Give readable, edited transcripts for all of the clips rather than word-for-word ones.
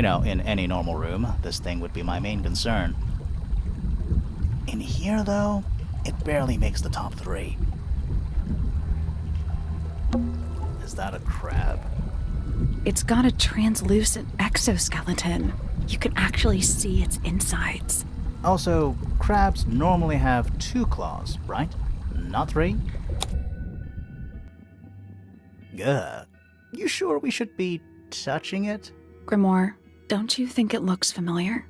In any normal room, this thing would be my main concern. In here, though, it barely makes the top 3. Is that a crab? It's got a translucent exoskeleton. You can actually see its insides. Also, crabs normally have 2 claws, right? Not 3? Ugh. You sure we should be touching it? Grimoire, don't you think it looks familiar?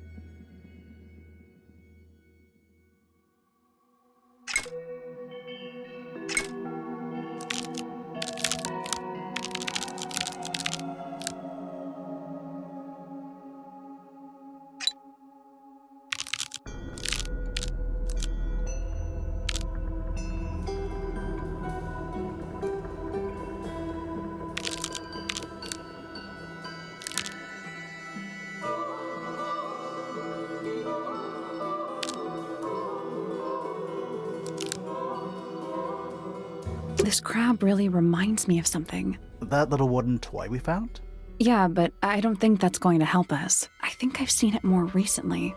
This crab really reminds me of something. That little wooden toy we found? Yeah, but I don't think that's going to help us. I think I've seen it more recently.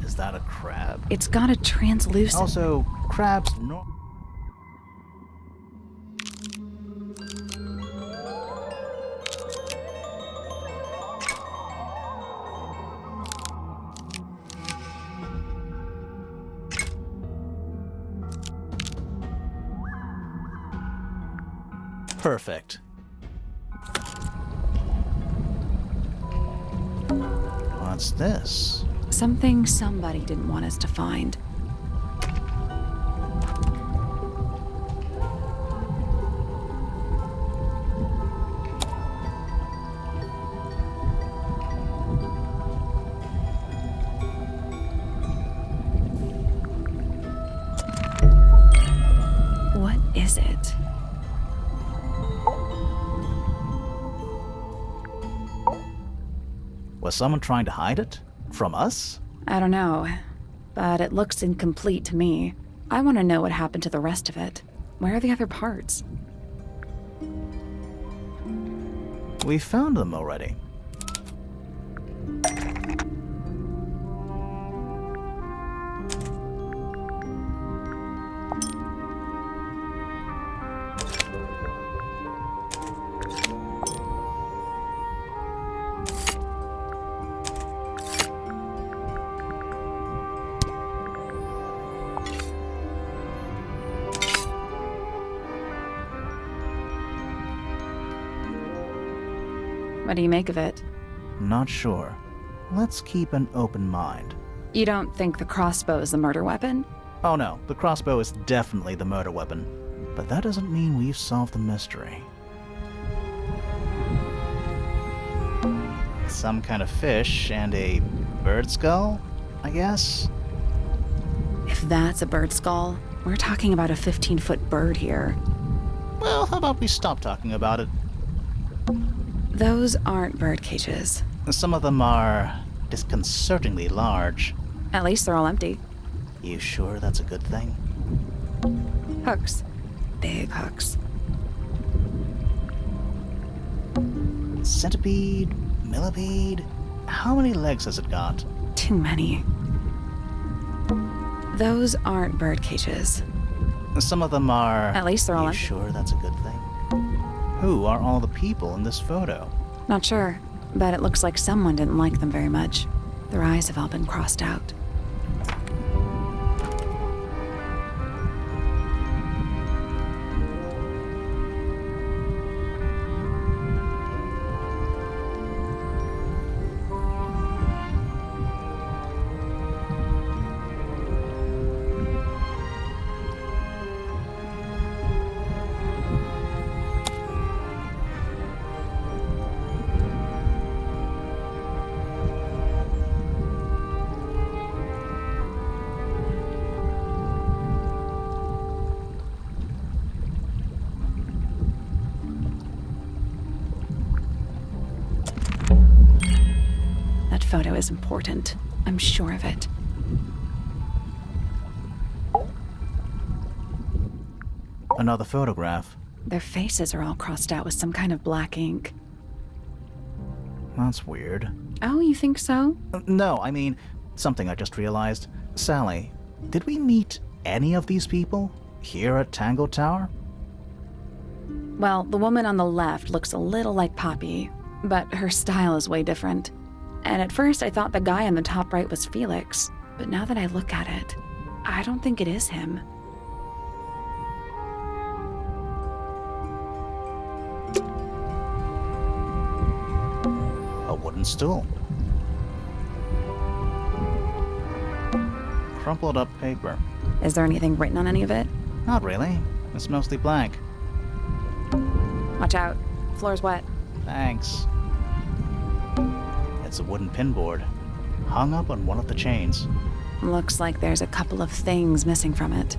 Is that a crab? It's got a translucent... Also, crabs Perfect. What's this? Something somebody didn't want us to find. What is it? Was someone trying to hide it? From us? I don't know, but it looks incomplete to me. I want to know what happened to the rest of it. Where are the other parts? We found them already. What do you make of it? Not sure. Let's keep an open mind. You don't think the crossbow is the murder weapon? Oh no, the crossbow is definitely the murder weapon. But that doesn't mean we've solved the mystery. Some kind of fish and a bird skull, I guess? If that's a bird skull, we're talking about a 15-foot bird here. Well, how about we stop talking about it? Those aren't bird cages. Some of them are disconcertingly large. At least they're all empty. You sure that's a good thing? Hooks. Big hooks. Centipede? Millipede? How many legs has it got? Too many. Those aren't bird cages. Some of them are... At least they're all You empty. sure that's a good thing? Who are all the people in this photo? Not sure, but it looks like someone didn't like them very much. Their eyes have all been crossed out. photo is important. I'm sure of it. Another photograph. Their faces are all crossed out with some kind of black ink. That's weird. Oh, you think so? No, I mean, something I just realized. Sally, did we meet any of these people here at Tangle Tower? Well, the woman on the left looks a little like Poppy, but her style is way different. And at first I thought the guy on the top right was Felix, but now that I look at it, I don't think it is him. A wooden stool. Crumpled up paper. Is there anything written on any of it? Not really. It's mostly blank. Watch out. Floor's wet. Thanks. It's a wooden pinboard, hung up on one of the chains. Looks like there's a couple of things missing from it.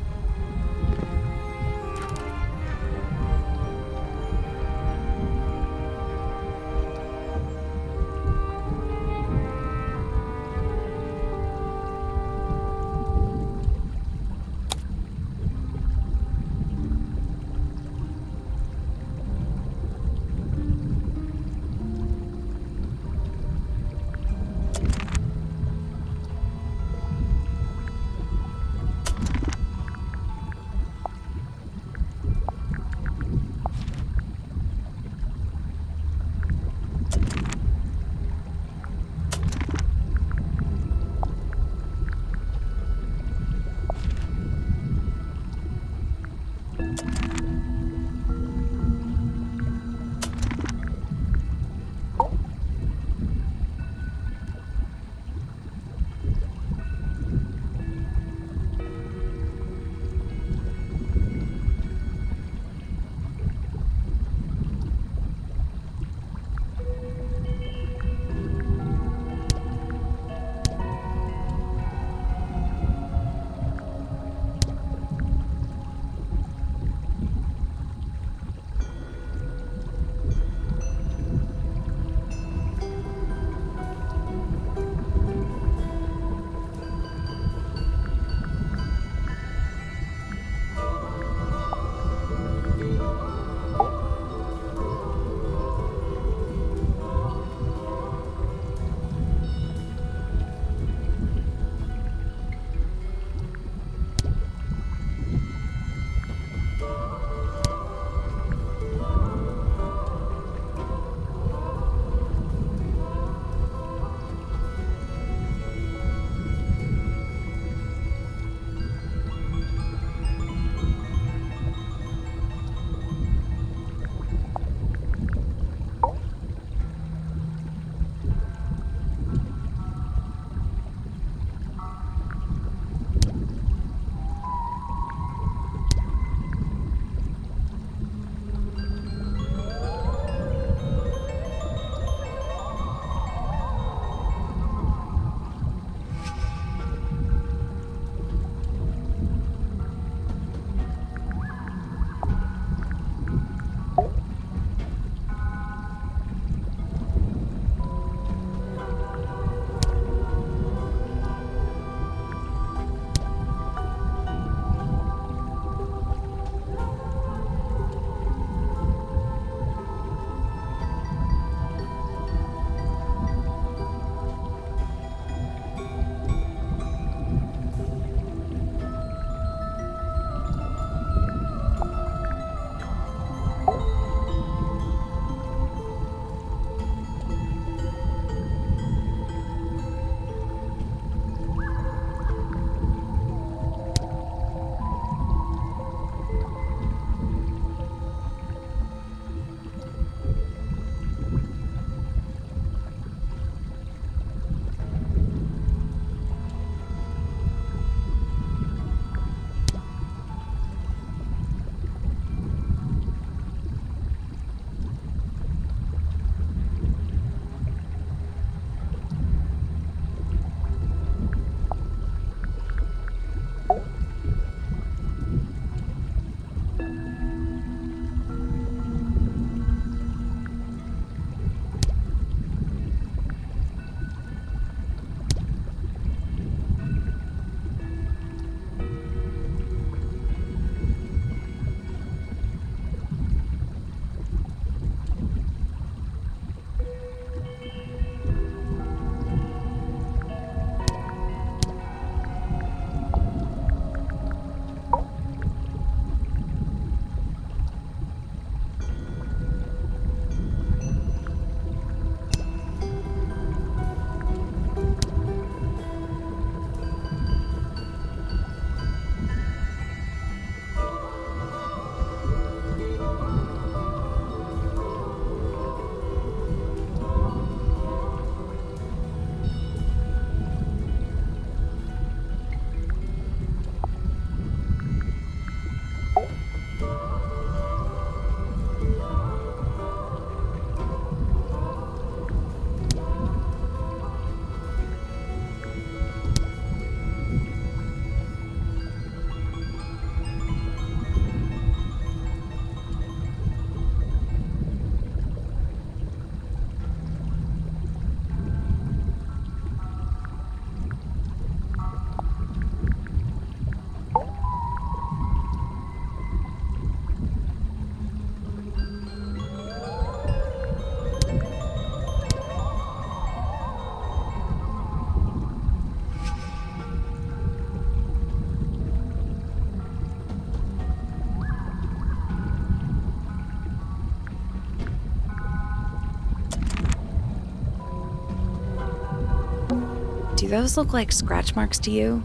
those look like scratch marks to you?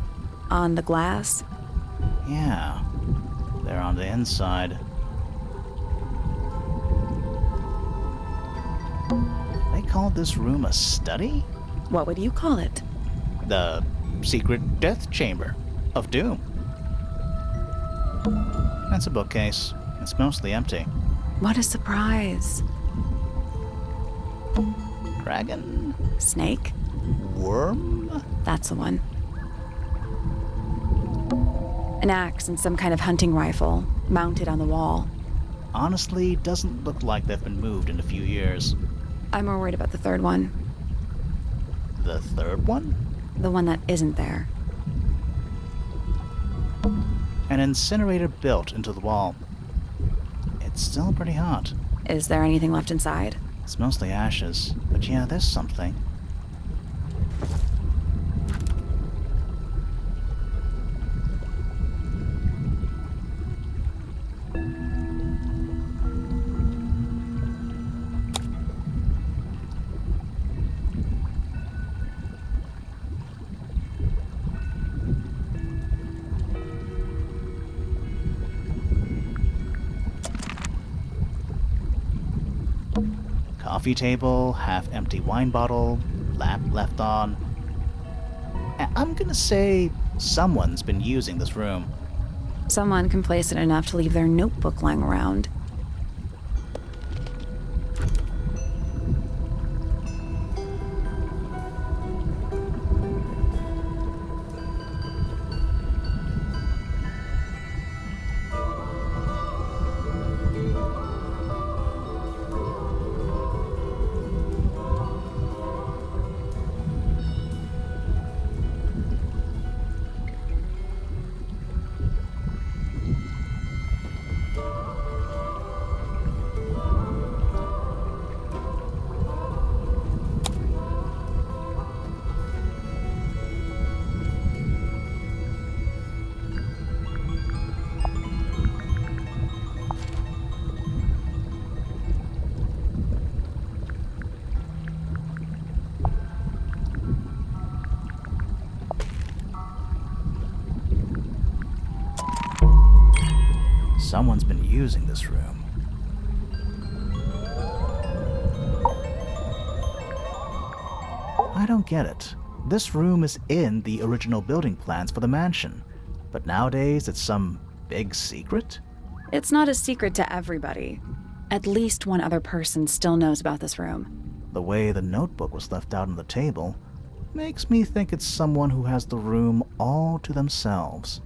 On the glass? Yeah, they're on the inside. They call this room a study? What would you call it? The secret death chamber of doom. That's a bookcase. It's mostly empty. What a surprise. Dragon? Snake? Worm? That's the one. An axe and some kind of hunting rifle, mounted on the wall. Honestly, doesn't look like they've been moved in a few years. I'm more worried about the third one. The third one? The one that isn't there. An incinerator built into the wall. It's still pretty hot. Is there anything left inside? It's mostly ashes, but yeah, there's something. Coffee table, half-empty wine bottle, lamp left on. I'm gonna say someone's been using this room. Someone complacent enough to leave their notebook lying around. Someone's been using this room. I don't get it. This room is in the original building plans for the mansion, but nowadays it's some big secret? It's not a secret to everybody. At least one other person still knows about this room. The way the notebook was left out on the table makes me think it's someone who has the room all to themselves.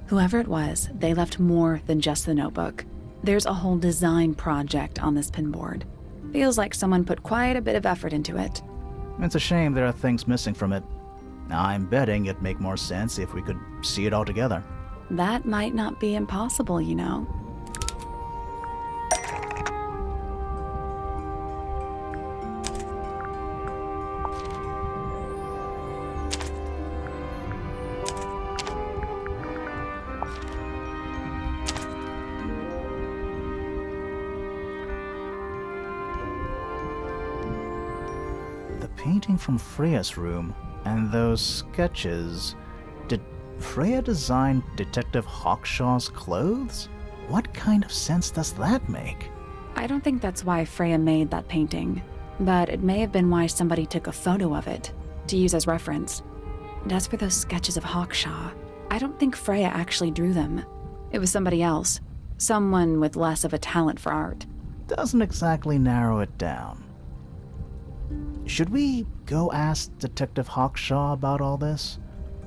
Whoever it was, they left more than just the notebook. There's a whole design project on this pinboard. Feels like someone put quite a bit of effort into it. It's a shame there are things missing from it. I'm betting it'd make more sense if we could see it all together. That might not be impossible, you know. Painting from Freya's room, and those sketches. Did Freya design Detective Hawkshaw's clothes? What kind of sense does that make? I don't think that's why Freya made that painting, but it may have been why somebody took a photo of it to use as reference. And as for those sketches of Hawkshaw, I don't think Freya actually drew them. It was somebody else, someone with less of a talent for art. Doesn't exactly narrow it down. Should we go ask Detective Hawkshaw about all this?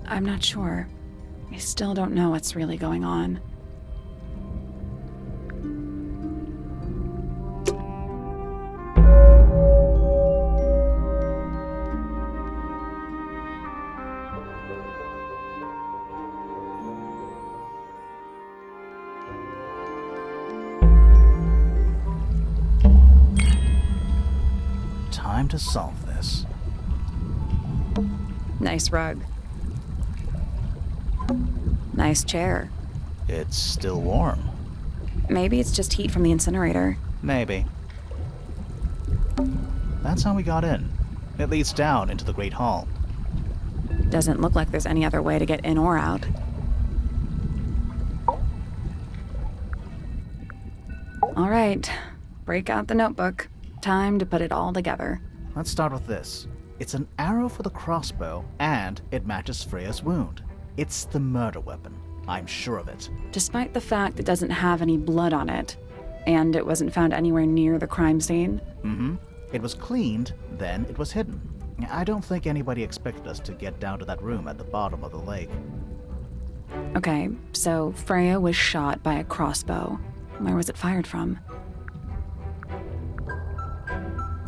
I'm not sure. I still don't know what's really going on. Time to solve this. Nice rug. Nice chair. It's still warm. Maybe it's just heat from the incinerator. Maybe. That's how we got in. It leads down into the Great Hall. Doesn't look like there's any other way to get in or out. All right, break out the notebook. Time to put it all together. Let's start with this. It's an arrow for the crossbow, and it matches Freya's wound. It's the murder weapon. I'm sure of it. Despite the fact it doesn't have any blood on it, and it wasn't found anywhere near the crime scene. It was cleaned, then it was hidden. I don't think anybody expected us to get down to that room at the bottom of the lake. Okay, so Freya was shot by a crossbow. Where was it fired from?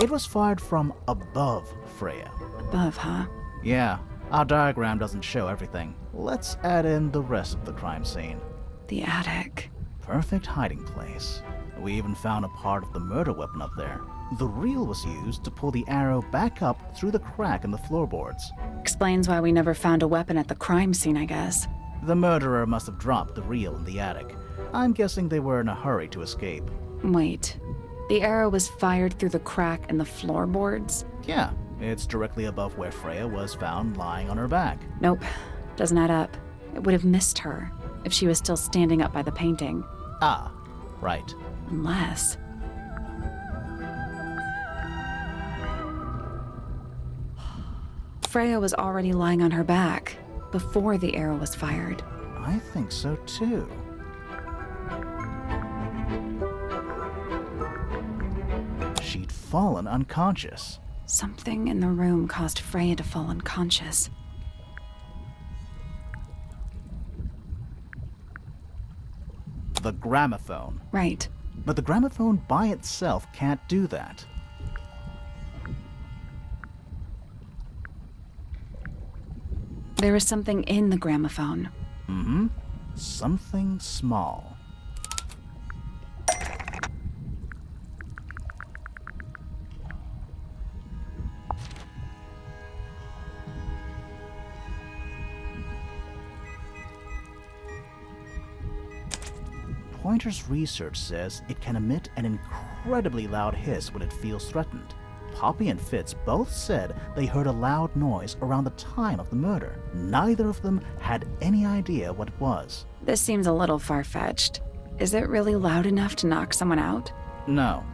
It was fired from above Freya. Above, huh? Yeah, our diagram doesn't show everything. Let's add in the rest of the crime scene. The attic. Perfect hiding place. We even found a part of the murder weapon up there. The reel was used to pull the arrow back up through the crack in the floorboards. Explains why we never found a weapon at the crime scene, I guess. The murderer must have dropped the reel in the attic. I'm guessing they were in a hurry to escape. Wait, the arrow was fired through the crack in the floorboards? Yeah, it's directly above where Freya was found lying on her back. Nope, doesn't add up. It would have missed her if she was still standing up by the painting. Ah, right. Unless... Freya was already lying on her back before the arrow was fired. I think so too. She'd fallen unconscious. Something in the room caused Freya to fall unconscious. The gramophone. Right. But the gramophone by itself can't do that. There was something in the gramophone. Something small. Pointer's research says it can emit an incredibly loud hiss when it feels threatened. Poppy and Fitz both said they heard a loud noise around the time of the murder. Neither of them had any idea what it was. This seems a little far-fetched. Is it really loud enough to knock someone out? No,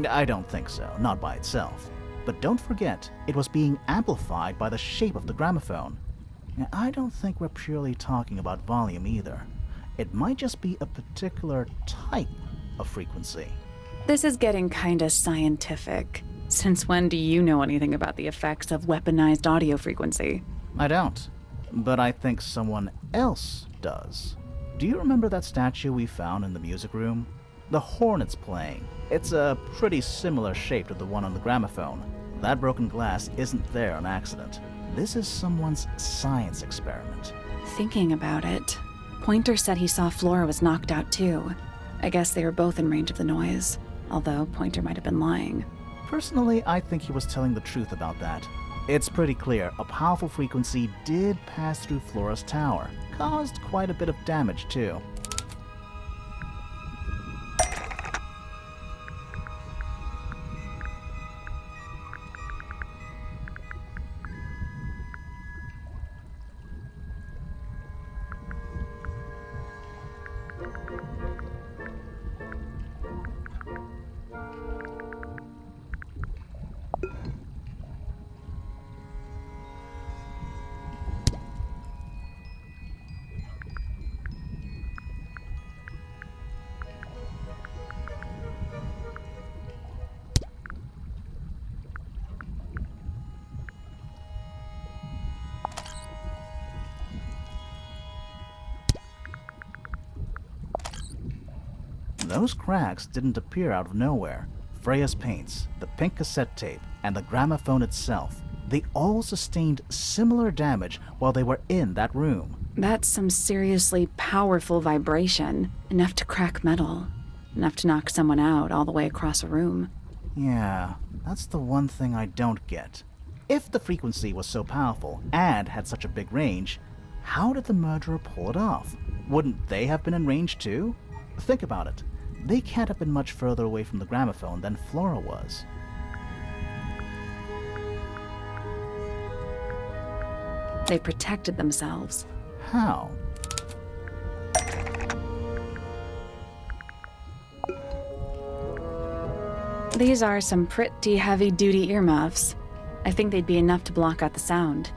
I don't think so, not by itself. But don't forget, it was being amplified by the shape of the gramophone. I don't think we're purely talking about volume either. It might just be a particular type of frequency. This is getting kinda scientific. Since when do you know anything about the effects of weaponized audio frequency? I don't, but I think someone else does. Do you remember that statue we found in the music room? The horn it's playing. It's a pretty similar shape to the one on the gramophone. That broken glass isn't there on accident. This is someone's science experiment. Thinking about it, Pointer said he saw Flora was knocked out too. I guess they were both in range of the noise, although Pointer might have been lying. Personally, I think he was telling the truth about that. It's pretty clear a powerful frequency did pass through Flora's tower. Caused quite a bit of damage too. Those cracks didn't appear out of nowhere. Freya's paints, the pink cassette tape, and the gramophone itself, they all sustained similar damage while they were in that room. That's some seriously powerful vibration, enough to crack metal, enough to knock someone out all the way across a room. Yeah, that's the one thing I don't get. If the frequency was so powerful and had such a big range, how did the murderer pull it off? Wouldn't they have been in range too? Think about it. They can't have been much further away from the gramophone than Flora was. They protected themselves. How? These are some pretty heavy-duty earmuffs. I think they'd be enough to block out the sound.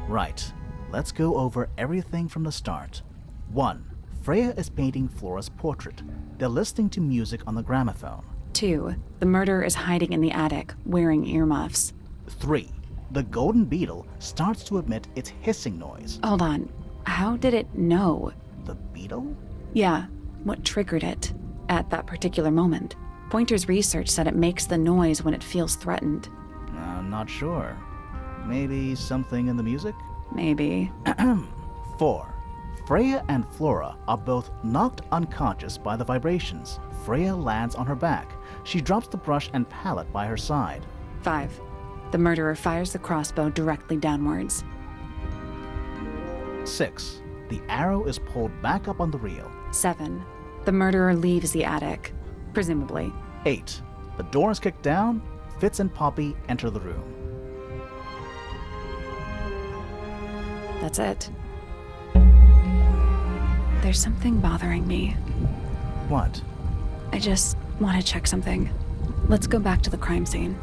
Right. Let's go over everything from the start. 1. Freya is painting Flora's portrait. They're listening to music on the gramophone. 2. The murderer is hiding in the attic, wearing earmuffs. 3. The golden beetle starts to emit its hissing noise. Hold on. How did it know? The beetle? Yeah, what triggered it at that particular moment? Pointer's research said it makes the noise when it feels threatened. I'm not sure. Maybe something in the music? Maybe. 4. Freya and Flora are both knocked unconscious by the vibrations. Freya lands on her back. She drops the brush and palette by her side. 5. The murderer fires the crossbow directly downwards. 6. The arrow is pulled back up on the reel. 7. The murderer leaves the attic, presumably. 8. The door is kicked down. Fitz and Poppy enter the room. That's it. There's something bothering me. What? I just want to check something. Let's go back to the crime scene.